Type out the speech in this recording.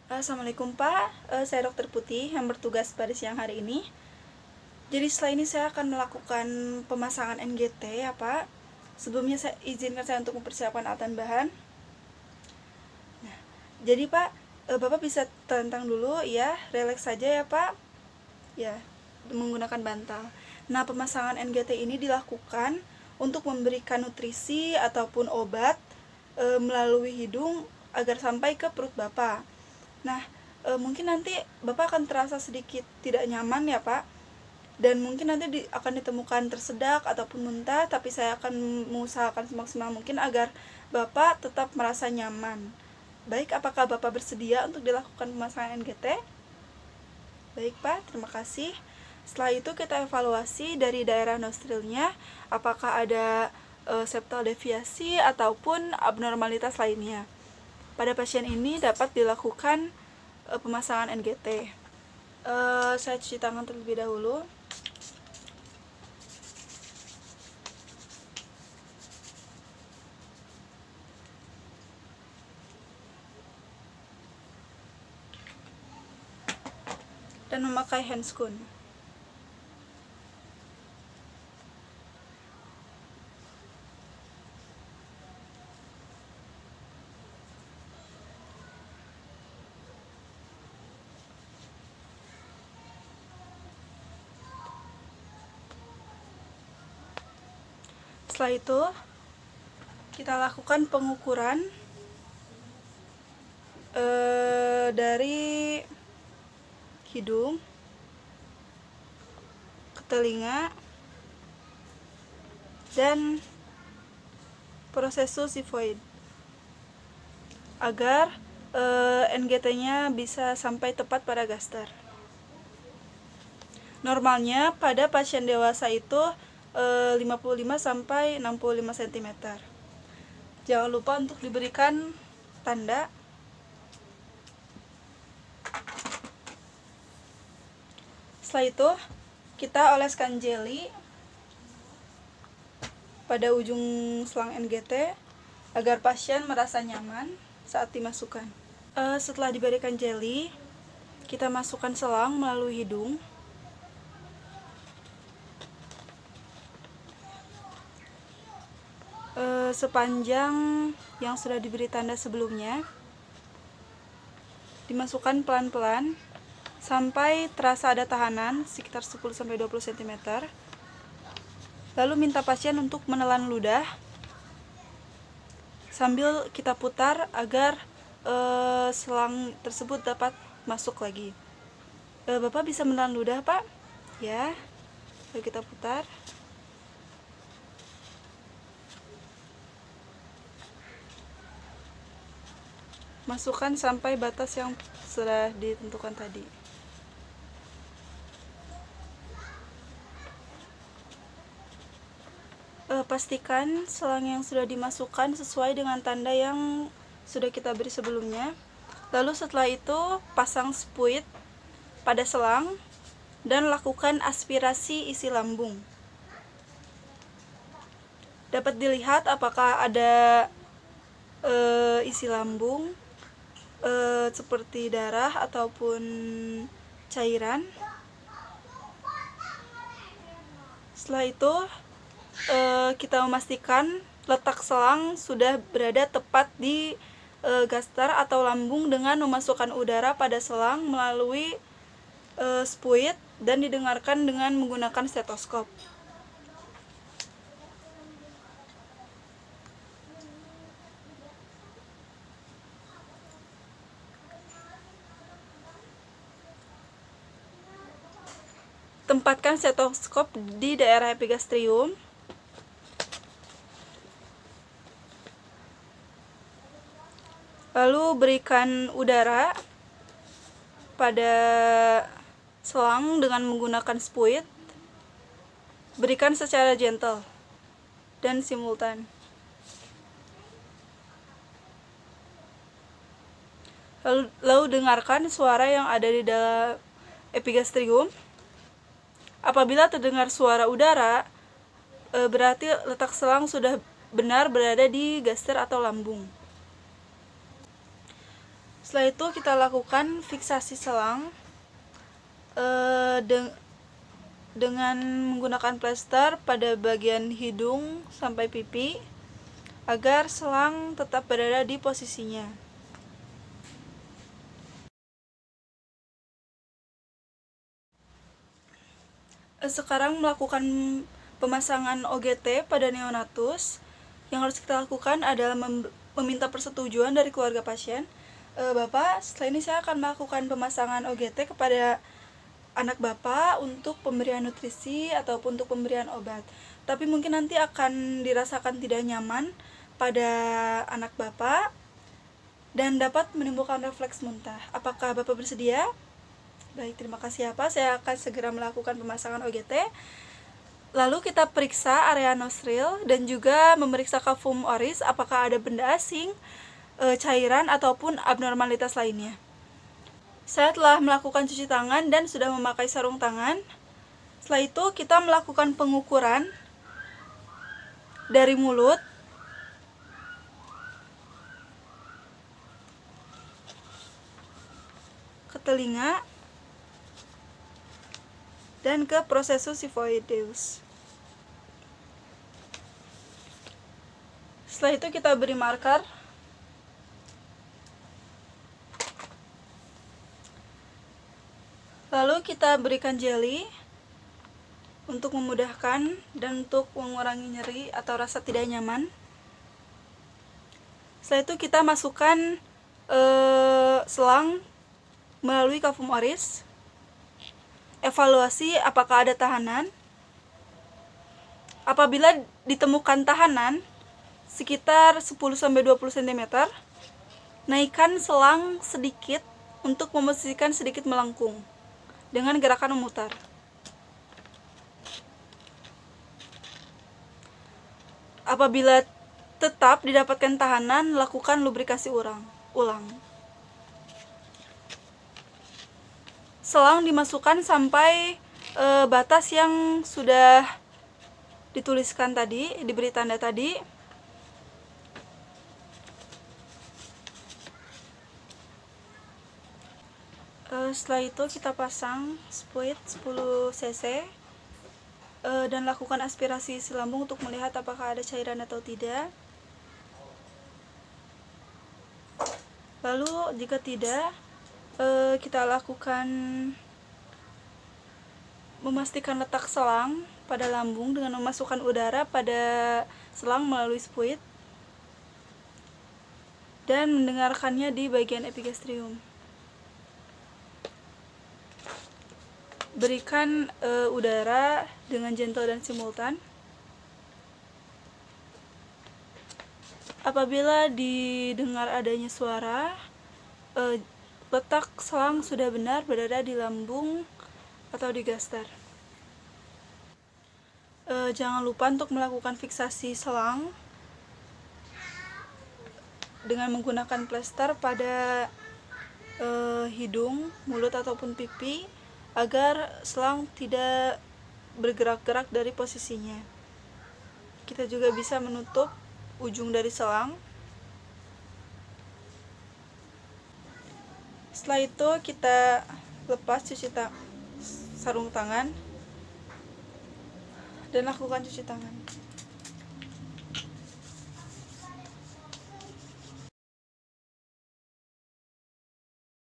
Assalamualaikum Pak, saya Dokter Putih yang bertugas pada siang hari ini. Jadi setelah ini saya akan melakukan pemasangan NGT ya Pak. Sebelumnya saya izinkan saya untuk mempersiapkan alat dan bahan. Nah, jadi Pak, Bapak bisa tentang dulu ya, relax saja ya Pak. Ya, menggunakan bantal. Nah, pemasangan NGT ini dilakukan untuk memberikan nutrisi ataupun obat melalui hidung agar sampai ke perut Bapak. Nah, mungkin nanti Bapak akan terasa sedikit tidak nyaman ya Pak. Dan mungkin nanti akan ditemukan tersedak ataupun muntah, tapi saya akan mengusahakan semaksimal mungkin agar Bapak tetap merasa nyaman. Baik, apakah Bapak bersedia untuk dilakukan pemasangan NGT? Baik Pak, terima kasih. Setelah itu kita evaluasi dari daerah nostrilnya, apakah ada septal deviasi ataupun abnormalitas lainnya. Pada pasien ini dapat dilakukan pemasangan NGT. Saya cuci tangan terlebih dahulu. Dan memakai handscoon. Setelah itu kita lakukan pengukuran dari hidung ke telinga dan prosesus sifoid agar NGT-nya bisa sampai tepat pada gaster. Normalnya pada pasien dewasa itu 55 sampai 65 cm. Jangan lupa untuk diberikan tanda. Setelah itu kita oleskan jeli pada ujung selang NGT agar pasien merasa nyaman saat dimasukkan. Setelah diberikan jeli, kita masukkan selang melalui hidung. Sepanjang yang sudah diberi tanda sebelumnya, dimasukkan pelan-pelan sampai terasa ada tahanan sekitar 10-20 cm. Lalu minta pasien untuk menelan ludah sambil kita putar agar selang tersebut dapat masuk lagi. Bapak bisa menelan ludah Pak? Ya, lalu kita putar. Masukkan sampai batas yang sudah ditentukan tadi. Pastikan selang yang sudah dimasukkan sesuai dengan tanda yang sudah kita beri sebelumnya. Lalu setelah itu pasang spuit pada selang dan lakukan aspirasi isi lambung. Dapat dilihat apakah ada isi lambung seperti darah ataupun cairan. Setelah itu kita memastikan letak selang sudah berada tepat di gaster atau lambung dengan memasukkan udara pada selang melalui spuit dan didengarkan dengan menggunakan stetoskop. Tempatkan stetoskop di daerah epigastrium. Lalu berikan udara pada selang dengan menggunakan spuit. Berikan secara gentle dan simultan. Lalu dengarkan suara yang ada di dalam epigastrium. Apabila terdengar suara udara, berarti letak selang sudah benar berada di gaster atau lambung. Setelah itu kita lakukan fiksasi selang dengan menggunakan plester pada bagian hidung sampai pipi agar selang tetap berada di posisinya. Sekarang melakukan pemasangan OGT pada neonatus. Yang harus kita lakukan adalah meminta persetujuan dari keluarga pasien. Bapak, setelah ini saya akan melakukan pemasangan OGT kepada anak Bapak untuk pemberian nutrisi ataupun untuk pemberian obat. Tapi mungkin nanti akan dirasakan tidak nyaman pada anak Bapak dan dapat menimbulkan refleks muntah. Apakah Bapak bersedia? Baik, terima kasih ya Pak. Saya akan segera melakukan pemasangan OGT. Lalu kita periksa area nostril dan juga memeriksa kafum oris apakah ada benda asing, cairan ataupun abnormalitas lainnya. Saya telah melakukan cuci tangan dan sudah memakai sarung tangan. Setelah itu kita melakukan pengukuran dari mulut ke telinga dan ke processus xiphoideus. Setelah itu kita beri marker. Lalu kita berikan jelly untuk memudahkan dan untuk mengurangi nyeri atau rasa tidak nyaman. Setelah itu kita masukkan selang melalui kafum oris. Evaluasi apakah ada tahanan. Apabila ditemukan tahanan sekitar 10-20 cm, naikkan selang sedikit untuk memposisikan sedikit melengkung dengan gerakan memutar. Apabila tetap didapatkan tahanan, lakukan lubrikasi ulang. Selang dimasukkan sampai batas yang sudah dituliskan tadi, diberi tanda tadi. Setelah itu kita pasang spuit 10 cc dan lakukan aspirasi isi lambung untuk melihat apakah ada cairan atau tidak. Lalu jika tidak, kita lakukan memastikan letak selang pada lambung dengan memasukkan udara pada selang melalui spuit dan mendengarkannya di bagian epigastrium. Berikan udara dengan gentle dan simultan. Apabila didengar adanya suara, letak selang sudah benar berada di lambung atau di gaster. Jangan lupa untuk melakukan fiksasi selang dengan menggunakan plester pada hidung, mulut ataupun pipi agar selang tidak bergerak-gerak dari posisinya. Kita juga bisa menutup ujung dari selang. Setelah itu kita lepas sarung tangan dan lakukan cuci tangan.